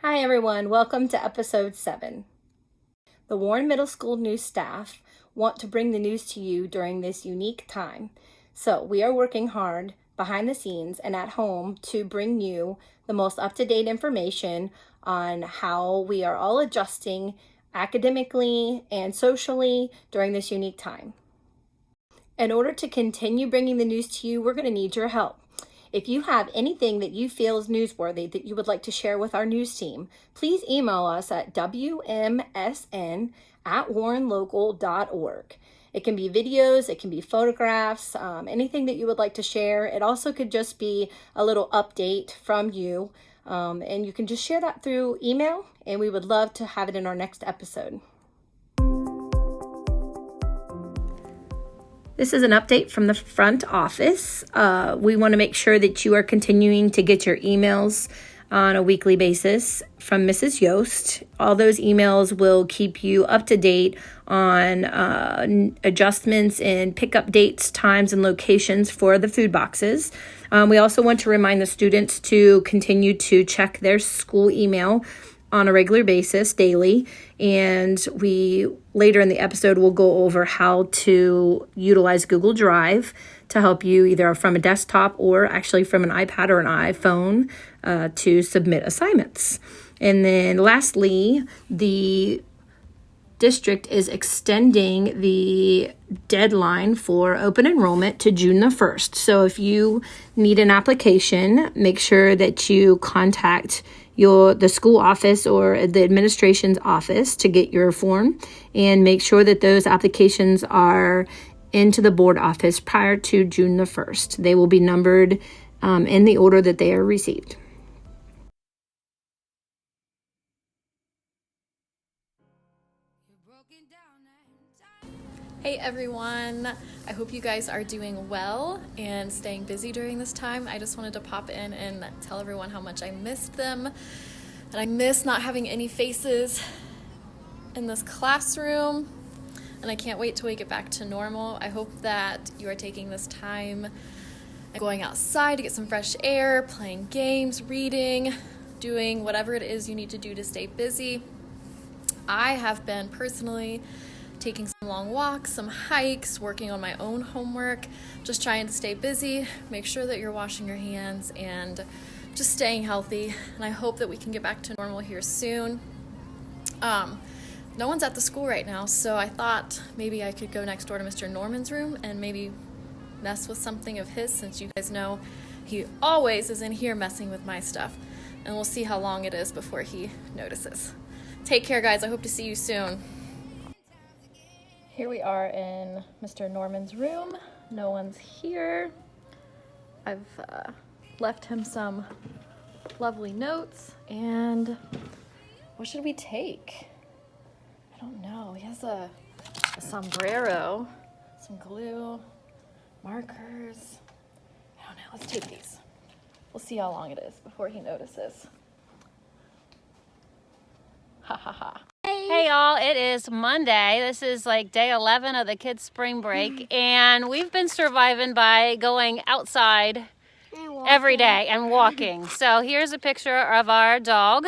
Hi everyone, welcome to episode 7. The Warren Middle School news staff want to bring the news to you during this unique time. So we are working hard behind the scenes and at home to bring you the most up-to-date information on how we are all adjusting academically and socially during this unique time. In order to continue bringing the news to you, we're going to need your help. If you have anything that you feel is newsworthy that you would like to share with our news team, please email us at WMSN@warrenlocal.org. It can be videos, it can be photographs, anything that you would like to share. It also could just be a little update from you, and you can just share that through email, and we would love to have it in our next episode. This is an update from the front office. We want to make sure that you are continuing to get your emails on a weekly basis from Mrs. Yost. All those emails will keep you up to date on adjustments and pickup dates, times, and locations for the food boxes. We also want to remind the students to continue to check their school email on a regular basis daily, and we later in the episode will go over how to utilize Google Drive to help you either from a desktop or actually from an iPad or an iPhone to submit assignments. And then lastly, the district is extending the deadline for open enrollment to June the 1st. So if you need an application, make sure that you contact the school office or the administration's office to get your form, and make sure that those applications are into the board office prior to June the 1st. They will be numbered in the order that they are received. Hey everyone, I hope you guys are doing well and staying busy during this time. I just wanted to pop in and tell everyone how much I missed them, and I miss not having any faces in this classroom, and I can't wait till we get back to normal. I hope that you are taking this time and going outside to get some fresh air, playing games, reading, doing whatever it is you need to do to stay busy. I have been personally taking some long walks, some hikes, working on my own homework, just trying to stay busy, make sure that you're washing your hands and just staying healthy. And I hope that we can get back to normal here soon. No one's at the school right now, so I thought maybe I could go next door to Mr. Norman's room and maybe mess with something of his, since you guys know he always is in here messing with my stuff. And we'll see how long it is before he notices. Take care, guys. I hope to see you soon. Here we are in Mr. Norman's room. No one's here. I've left him some lovely notes, and what should we take? I don't know. He has a sombrero, some glue, markers. I don't know. Let's take these. We'll see how long it is before he notices. Ha ha ha. Hey y'all, it is Monday. This is like day 11 of the kids' spring break, and we've been surviving by going outside every day and walking. So here's a picture of our dog,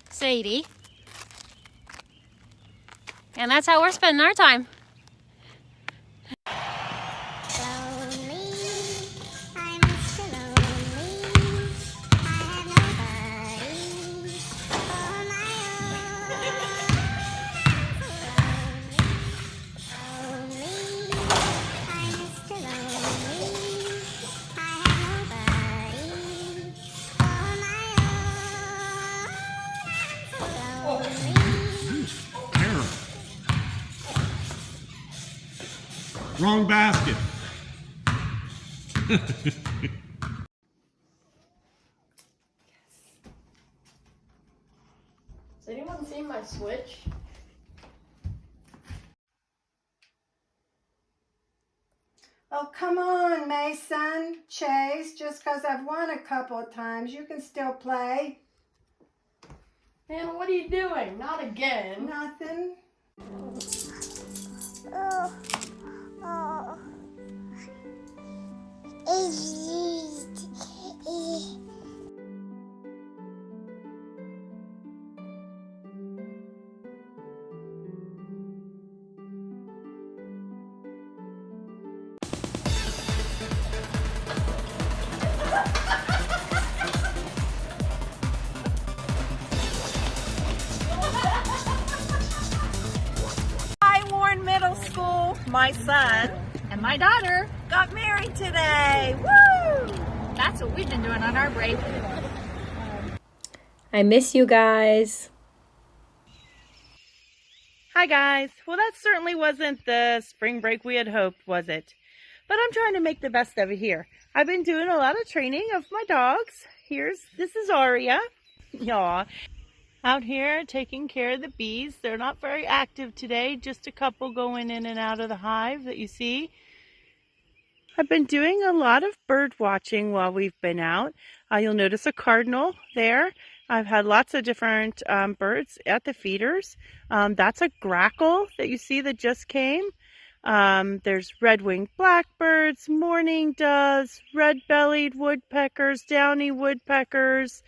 Sadie, and that's how we're spending our time. Wrong basket. Has anyone seen my Switch? Oh, come on, Mason, Chase. Just because I've won a couple of times, you can still play. Man, what are you doing? Not again. Nothing. my son and my daughter got married today. Woo! That's what we've been doing on our break. I miss you guys. Hi guys. Well, that certainly wasn't the spring break we had hoped, was it? But I'm trying to make the best of it here. I've been doing a lot of training of my dogs. This is Aria. Yaw. Out here taking care of the bees. They're not very active today, just a couple going in and out of the hive that you see. I've been doing a lot of bird watching while we've been out. You'll notice a cardinal there. I've had lots of different birds at the feeders. That's a grackle that you see that just came. There's red-winged blackbirds, mourning doves, red-bellied woodpeckers, downy woodpeckers,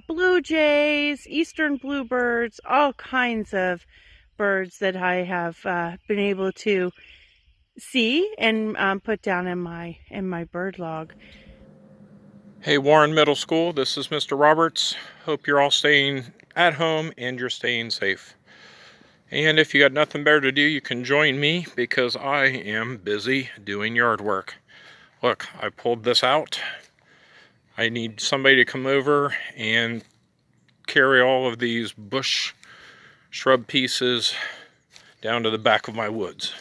blue jays, eastern bluebirds, all kinds of birds that I have been able to see and put down in my bird log. Hey Warren Middle School, this is Mr. Roberts. Hope you're all staying at home and you're staying safe. And if you got nothing better to do, you can join me because I am busy doing yard work. Look, I pulled this out. I need somebody to come over and carry all of these bush shrub pieces down to the back of my woods.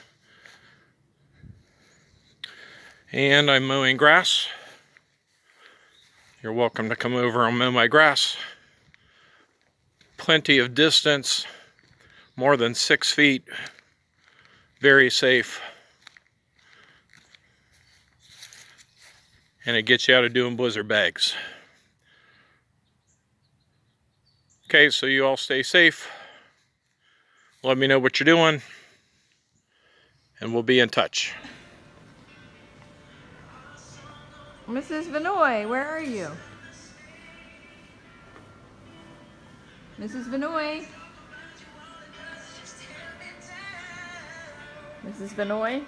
And I'm mowing grass. You're welcome to come over and mow my grass. Plenty of distance, more than 6 feet, very safe. And it gets you out of doing blizzard bags. Okay, so you all stay safe. Let me know what you're doing, and we'll be in touch. Mrs. Vinoy, where are you? Mrs. Vinoy? Mrs. Vinoy?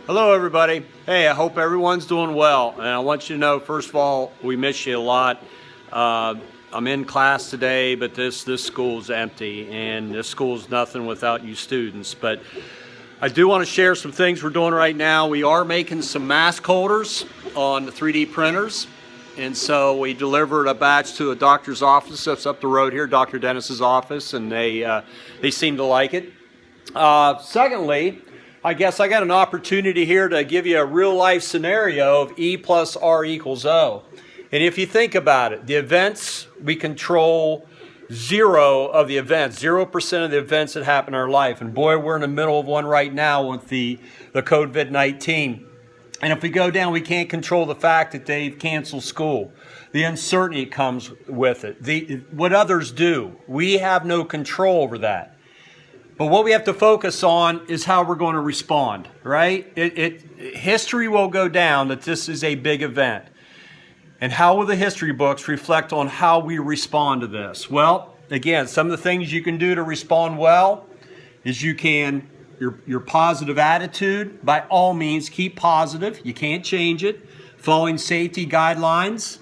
Hello everybody. Hey, I hope everyone's doing well, and I want you to know, first of all, we miss you a lot. I'm in class today, but this school's empty, and this school's nothing without you students. But I do want to share some things we're doing right now. We are making some mask holders on the 3D printers, and so we delivered a batch to a doctor's office that's up the road here, Dr. Dennis's office, and they seem to like it. Secondly, I guess I got an opportunity here to give you a real life scenario of E plus R equals O. And if you think about it, the events, we control 0 of the events, 0% of the events that happen in our life. And boy, we're in the middle of one right now with the COVID-19. And if we go down, we can't control the fact that they've canceled school. The uncertainty comes with it. What others do, we have no control over that. But what we have to focus on is how we're going to respond, right? History will go down that this is a big event. And how will the history books reflect on how we respond to this? Well, again, some of the things you can do to respond well is your positive attitude. By all means, keep positive. You can't change it. Following safety guidelines,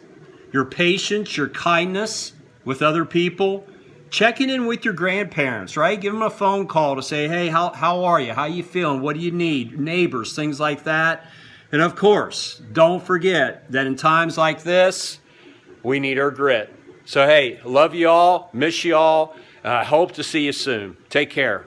your patience, your kindness with other people. Checking in with your grandparents, right? Give them a phone call to say, hey, how are you? How you feeling? What do you need? Neighbors, things like that. And of course, don't forget that in times like this, we need our grit. So hey, love you all, miss you all. I hope to see you soon. Take care.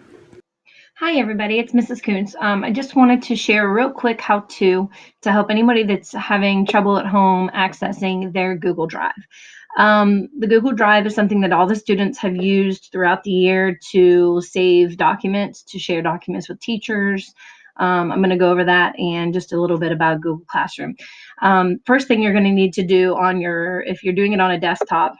Hi everybody, it's Mrs. Coons. I just wanted to share a real quick how-to to help anybody that's having trouble at home accessing their Google Drive. The Google Drive is something that all the students have used throughout the year to save documents, to share documents with teachers. I'm going to go over that and just a little bit about Google Classroom. First thing you're going to need to do if you're doing it on a desktop,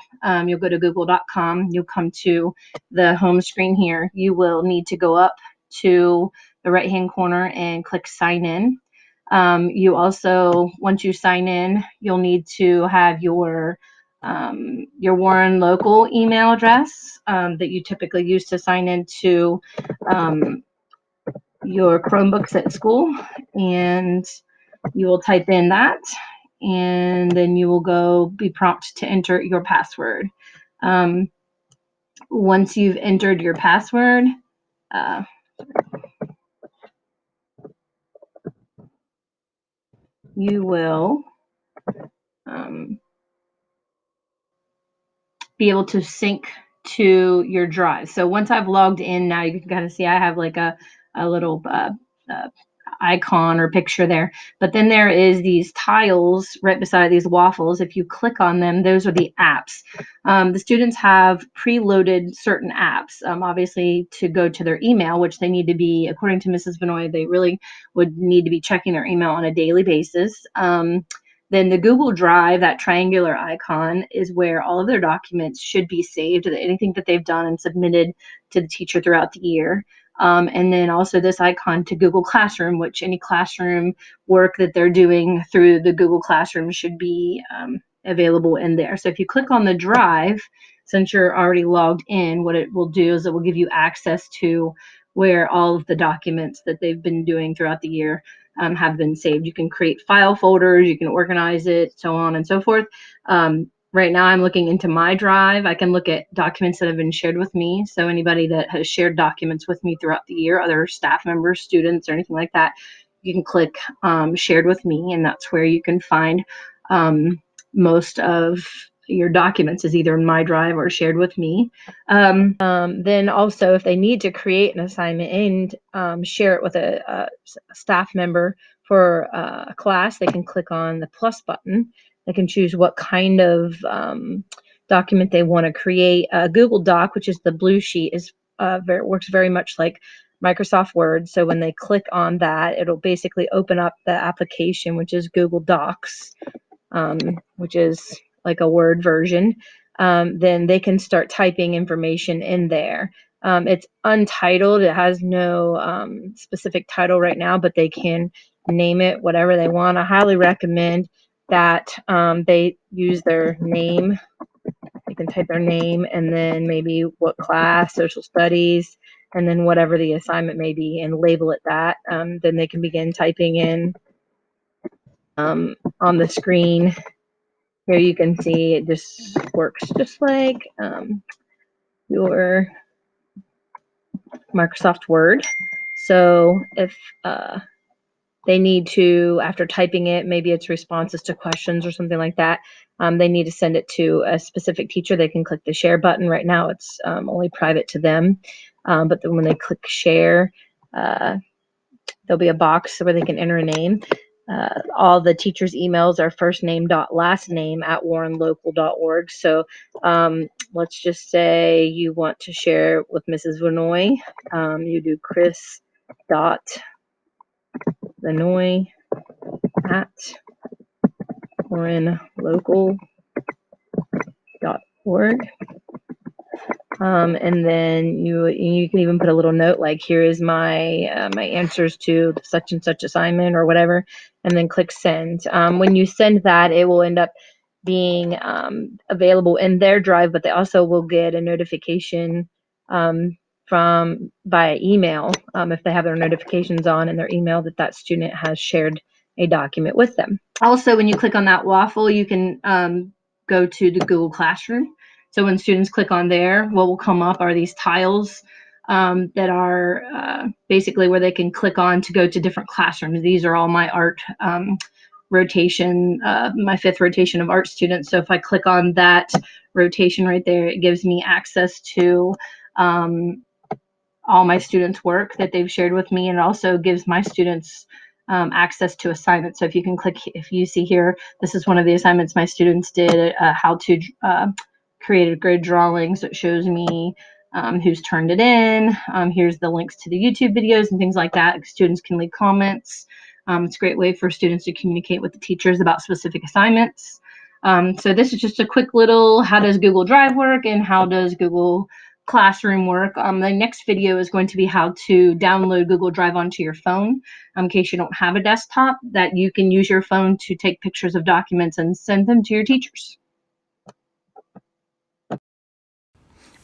you'll go to google.com. You'll come to the home screen here. You will need to go up to the right-hand corner and click sign in. You also, once you sign in, you'll need to have your Warren local email address that you typically use to sign into your Chromebooks at school, and you will type in that, and then you will be prompted to enter your password. Once you've entered your password, you will be able to sync to your drive. So once I've logged in, now you can kind of see I have like a little icon or picture there, but then there is these tiles right beside these waffles. If you click on them, those are the apps. The students have preloaded certain apps, obviously to go to their email, which they need to be, according to Mrs. Benoit, they really would need to be checking their email on a daily basis. Then the Google Drive, that triangular icon, is where all of their documents should be saved, anything that they've done and submitted to the teacher throughout the year. And then also this icon to Google Classroom, which any classroom work that they're doing through the Google Classroom should be available in there. So if you click on the drive, since you're already logged in, what it will do is it will give you access to where all of the documents that they've been doing throughout the year have been saved. You can create file folders, you can organize it, so on and so forth. Right now I'm looking into my drive. I can look at documents that have been shared with me. So anybody that has shared documents with me throughout the year, other staff members, students, or anything like that, you can click shared with me, and that's where you can find most of your documents is either in my drive or shared with me. Then also, if they need to create an assignment and share it with a staff member for a class, they can click on the plus button. They can choose what kind of document they want to create. Google Doc, which is the blue sheet, is works very much like Microsoft Word. So when they click on that, it'll basically open up the application, which is Google Docs, which is like a Word version. Then they can start typing information in there. It's untitled. It has no specific title right now, but they can name it whatever they want. I highly recommend that they use their name. You can type their name and then maybe what class, social studies, and then whatever the assignment may be, and label it that. Then they can begin typing in on the screen. Here you can see it just works just like your Microsoft Word. So if they need to, after typing it, maybe it's responses to questions or something like that, they need to send it to a specific teacher, they can click the share button. Right now it's only private to them, but then when they click share, there'll be a box where they can enter a name. All the teachers' emails are first name dot last name at warrenlocal.org. So let's just say you want to share with Mrs. Vinoy. You do Chris dot Vinoy at warrenlocal.org. And then you can even put a little note like, here is my my answers to such and such assignment or whatever, and then click send. When you send that, it will end up being available in their drive, but they also will get a notification by email if they have their notifications on in their email that student has shared a document with them. Also, when you click on that waffle, you can go to the Google Classroom. So when students click on there, what will come up are these tiles that are basically where they can click on to go to different classrooms. These are all my art rotation, my 5th rotation of art students. So if I click on that rotation right there, it gives me access to all my students' work that they've shared with me, and it also gives my students access to assignments. So if you can click, if you see here, this is one of the assignments my students did, how to create a grid drawing. So it shows me who's turned it in. Here's the links to the YouTube videos and things like that. Students can leave comments. It's a great way for students to communicate with the teachers about specific assignments. So this is just a quick little, how does Google Drive work and how does Google classroom work. The next video is going to be how to download Google Drive onto your phone, in case you don't have a desktop, that you can use your phone to take pictures of documents and send them to your teachers.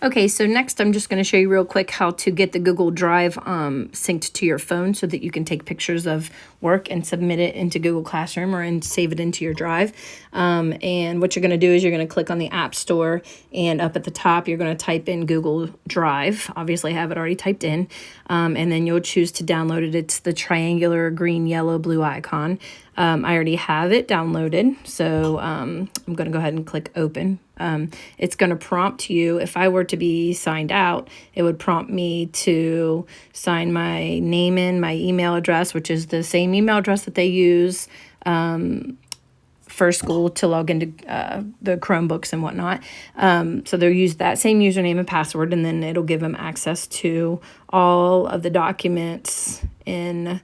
Okay, so next I'm just going to show you real quick how to get the Google Drive synced to your phone so that you can take pictures of work and submit it into Google Classroom or and save it into your Drive. And what you're going to do is you're going to click on the App Store, and up at the top you're going to type in Google Drive. Obviously I have it already typed in, and then you'll choose to download it. It's the triangular green, yellow, blue icon. I already have it downloaded, so I'm going to go ahead and click open. It's going to prompt you. If I were to be signed out, it would prompt me to sign my name in, my email address, which is the same email address that they use for school to log into the Chromebooks and whatnot. So they'll use that same username and password, and then it'll give them access to all of the documents in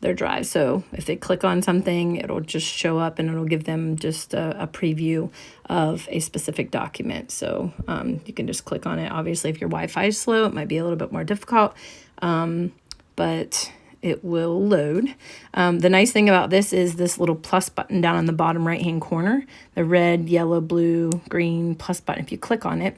their Drive. So if they click on something, it'll just show up and it'll give them just a preview of a specific document. So you can just click on it. Obviously, if your Wi-Fi is slow, it might be a little bit more difficult, but it will load. The nice thing about this is this little plus button down on the bottom right hand corner, the red, yellow, blue, green plus button. If you click on it,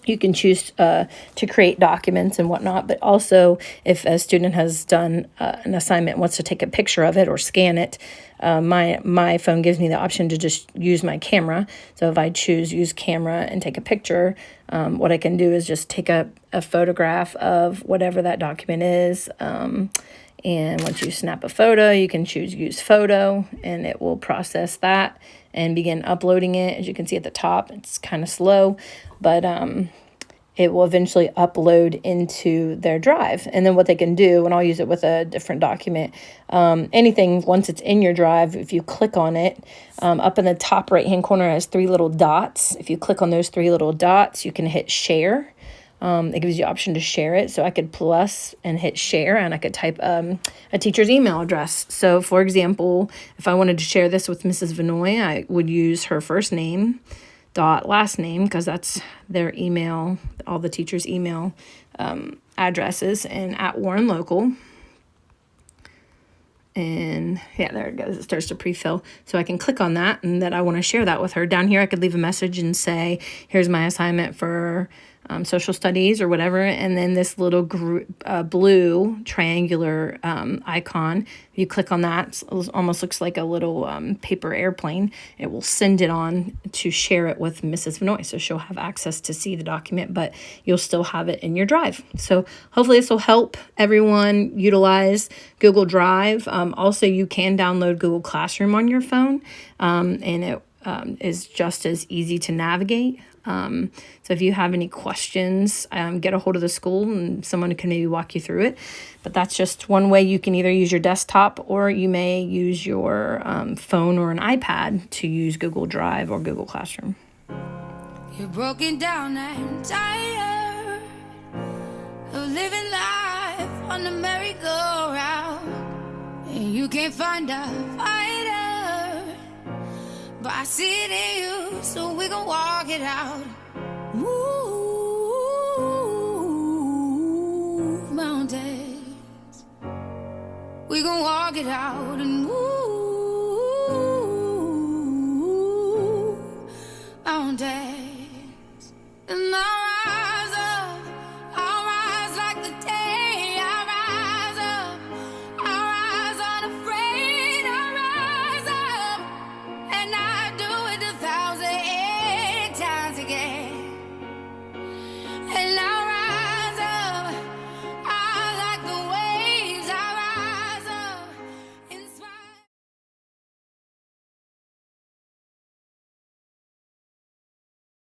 you can choose to create documents and whatnot, but also if a student has done an assignment, wants to take a picture of it or scan it, my phone gives me the option to just use my camera. So if I choose use camera and take a picture, what I can do is just take a photograph of whatever that document is. And once you snap a photo, you can choose use photo, and it will process that and begin uploading it. As you can see at the top, it's kind of slow, but it will eventually upload into their Drive. And then what they can do, and I'll use it with a different document, anything, once it's in your Drive, if you click on it, up in the top right hand corner it has 3 little dots. If you click on those 3 little dots, you can hit share. It gives you the option to share it. So I could plus and hit share, and I could type a teacher's email address. So for example, if I wanted to share this with Mrs. Vinoy, I would use her first name dot last name, because that's their email, all the teachers' email addresses, and at Warren Local. And yeah, there it goes. It starts to pre-fill. So I can click on that, and that I want to share that with her. Down here, I could leave a message and say, here's my assignment for social studies or whatever. And then this little blue triangular icon, if you click on that, it almost looks like a little paper airplane. It will send it on to share it with Mrs. Vinoy. So she'll have access to see the document, but you'll still have it in your Drive. So hopefully this will help everyone utilize Google Drive. Also, you can download Google Classroom on your phone, and it is just as easy to navigate. So if you have any questions, get a hold of the school and someone can maybe walk you through it. But that's just one way. You can either use your desktop, or you may use your phone or an iPad to use Google Drive or Google Classroom. You're broken down and tired of living life on the merry-go-round, and you can't find a fighter, but I see it in you, so we gon' walk it out. Move mountains, we gon' walk it out, and move mountains.